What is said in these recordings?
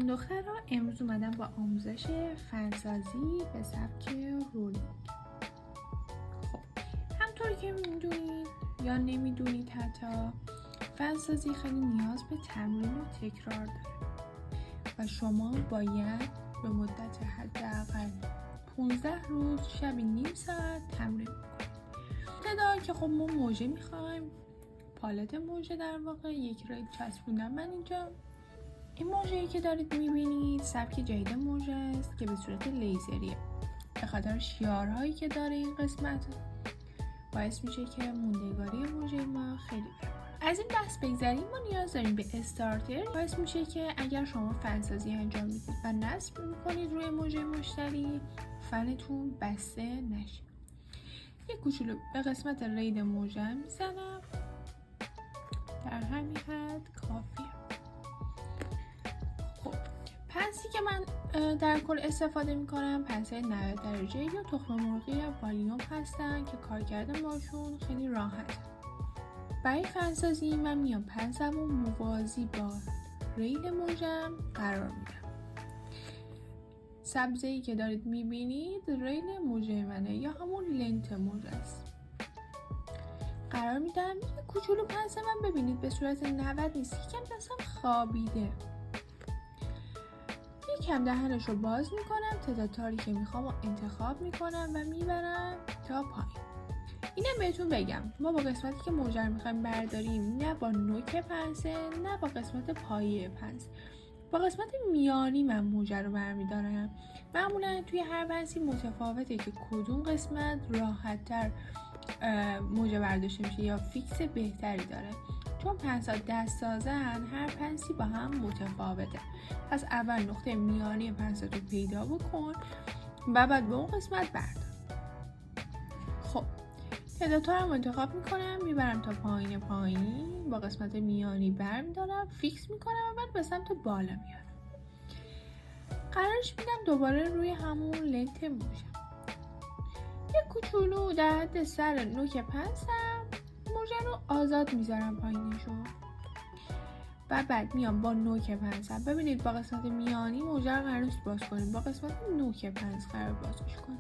دخترها امروز اومدم با آموزش فنسازی به سبک رولینگ. خب همطور که میدونید یا نمیدونید حتی فنسازی خیلی نیاز به تمرین و تکرار داره و شما باید به مدت حداقل 15 روز شبی نیم ساعت تمرین کنید. ابتدا که خب ما موژه میخوایم، پالت موژه در واقع یک ریل چسبوندم من اینجا. این موژه‌ای که دارید میبینید سبک جدید موژه است که به صورت لیزریه. به خاطر شیارهایی که داره این قسمت باعث میشه که موندگاری موژه ما خیلی بره. از این بحث بگذریم، ما نیاز داریم به استارتر. باعث میشه که اگر شما فنسازی انجام میدید و نصب میکنید روی موژه مشتری، فنتون بسته نشه. یک کوچولو به قسمت ریل موژه میزنم، در همین حد کافیه. خب پنسی که من در کل استفاده میکنم پنسه 90 درجه یا تخم مرغی والیوم هستن که کارکرد باشون خیلی راحته. برای فنسازی من میام پنسمو موازی با ریل موژم قرار میدم. سبزه‌ای که دارید میبینید ریل موژه منه یا همون لنت موژه است. قرار میدم یه کوچولو پنس من ببینید به صورت 90 نیست، یکم دستم خوابیده. یکم دهنش رو باز میکنم، تعداد تاری که میخوام رو انتخاب میکنم و میبرم تا پایین. اینم بهتون بگم ما با قسمتی که موژه رو میخوایم برداریم نه با نوک پنسه نه با قسمت پایه پنس، با قسمت میانی من موژه رو برمیدارم. معمولا توی هر پنسی متفاوته که کدوم قسمت راحت تر موژه برداشته میشه یا فیکس بهتری داره. چون پنس‌ها دست سازن هر پنسی با هم متفاوته. پس اول نقطه میانی پنسات رو پیدا بکن و بعد به اون قسمت بردار. خب تعدادها رو انتخاب میکنم، میبرم تا پایین با قسمت میانی برمیدارم، فیکس میکنم و بعد به سمت بالا میارم. قرارش میدم دوباره روی همون لنت موژه. یک کوچولو در حد سر نوک پنسم موژه رو آزاد میذارم پایینشو و بعد میام با نوک پنسم. ببینید با قسمت میانی موژه رو قرار نیست باز کنیم، با قسمت نوک پنس قرار بازش کنیم.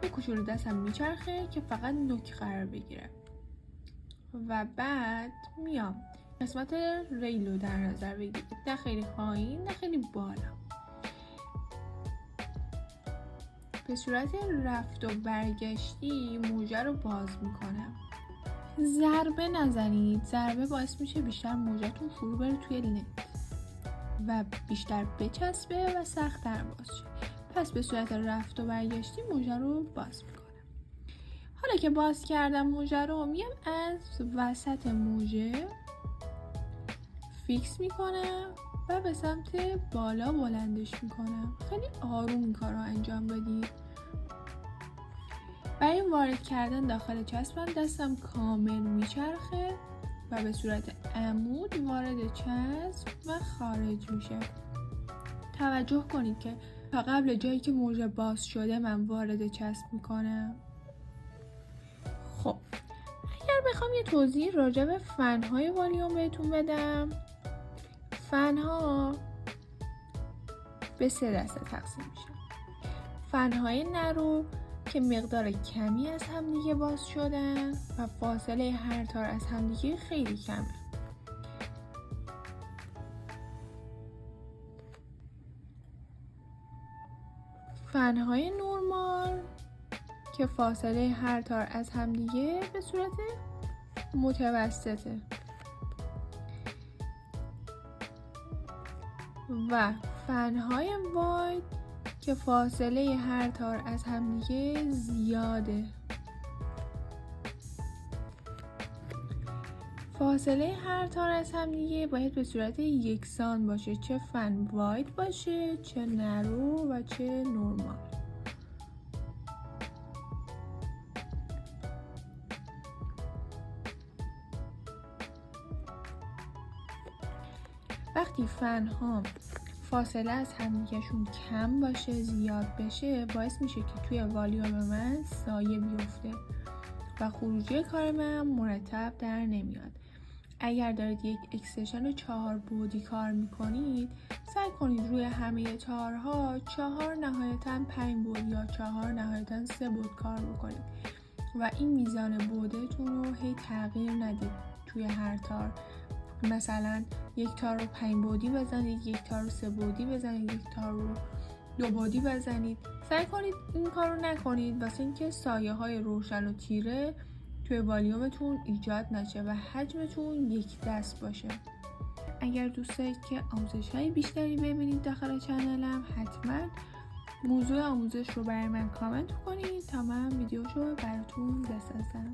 یک کوچولو دستم میچرخه که فقط نوک قرار بگیره و بعد میام قسمت ریل رو در نظر بگیرید، نه خیلی پایین نه خیلی بالا. به صورت رفت و برگشتی موژه رو باز میکنم. ضربه نزنید، ضربه باعث میشه بیشتر موژه‌تون فرو بره توی لنت و بیشتر بچسبه و سخت‌تر باز شه. پس به صورت رفت و برگشتی موژه رو باز میکنم. حالا که باز کردم موژه رو میام از وسط موژه فیکس میکنم و به سمت بالا بلندش میکنم. خیلی آروم این کار رو انجام بدید. برای وارد کردن داخل چسبم دستم کامل میچرخه و به صورت عمود وارد چسب و خارج میشه. توجه کنید که تا قبل جایی که موژه باز شده من وارد چسب میکنم. خب اگر بخوام یه توضیح راجع به فنهای والیوم بهتون بدم، فنها به 3 دسته تقسیم میشه. فنهای نرو که مقدار کمی از همدیگه باز شدن و فاصله هر تار از همدیگه خیلی کمه. فنهای نورمال که فاصله هر تار از همدیگه به صورت متوسطه و فنهای واید که فاصله هر تار از همدیگه زیاده. فاصله هر تار از همدیگه باید به صورت یکسان باشه، چه فن واید باشه چه نرو و چه نورمال. وقتی فن ها فاصله از همدیگه‌شون کم باشه زیاد بشه باعث میشه که توی والیوم من سایه بیفته و خروجی کار من مرتب در نمیاد. اگر دارید یک اکستنشن 4 بعدی کار میکنید، سعی کنید روی همه تارها 4 نهایتاً 5 بعد یا 4 نهایتاً 3 بعد کار بکنید و این میزان بعدتون رو هی تغییر ندید توی هر تار. مثلا یک تار رو 5 بعدی بزنید، یک تار رو 3 بعدی بزنید، یک تار رو 2 بعدی بزنید. سعی کنید این کار رو نکنید واسه اینکه سایه های روشن و تیره توی والیومتون ایجاد نشه و حجمتون یک دست باشه. اگر دوست دارید که آموزش های بیشتری ببینید داخل چنلم، حتما موضوع آموزش رو برای من کامنت کنید تا من ویدیوشو براتون بسازم.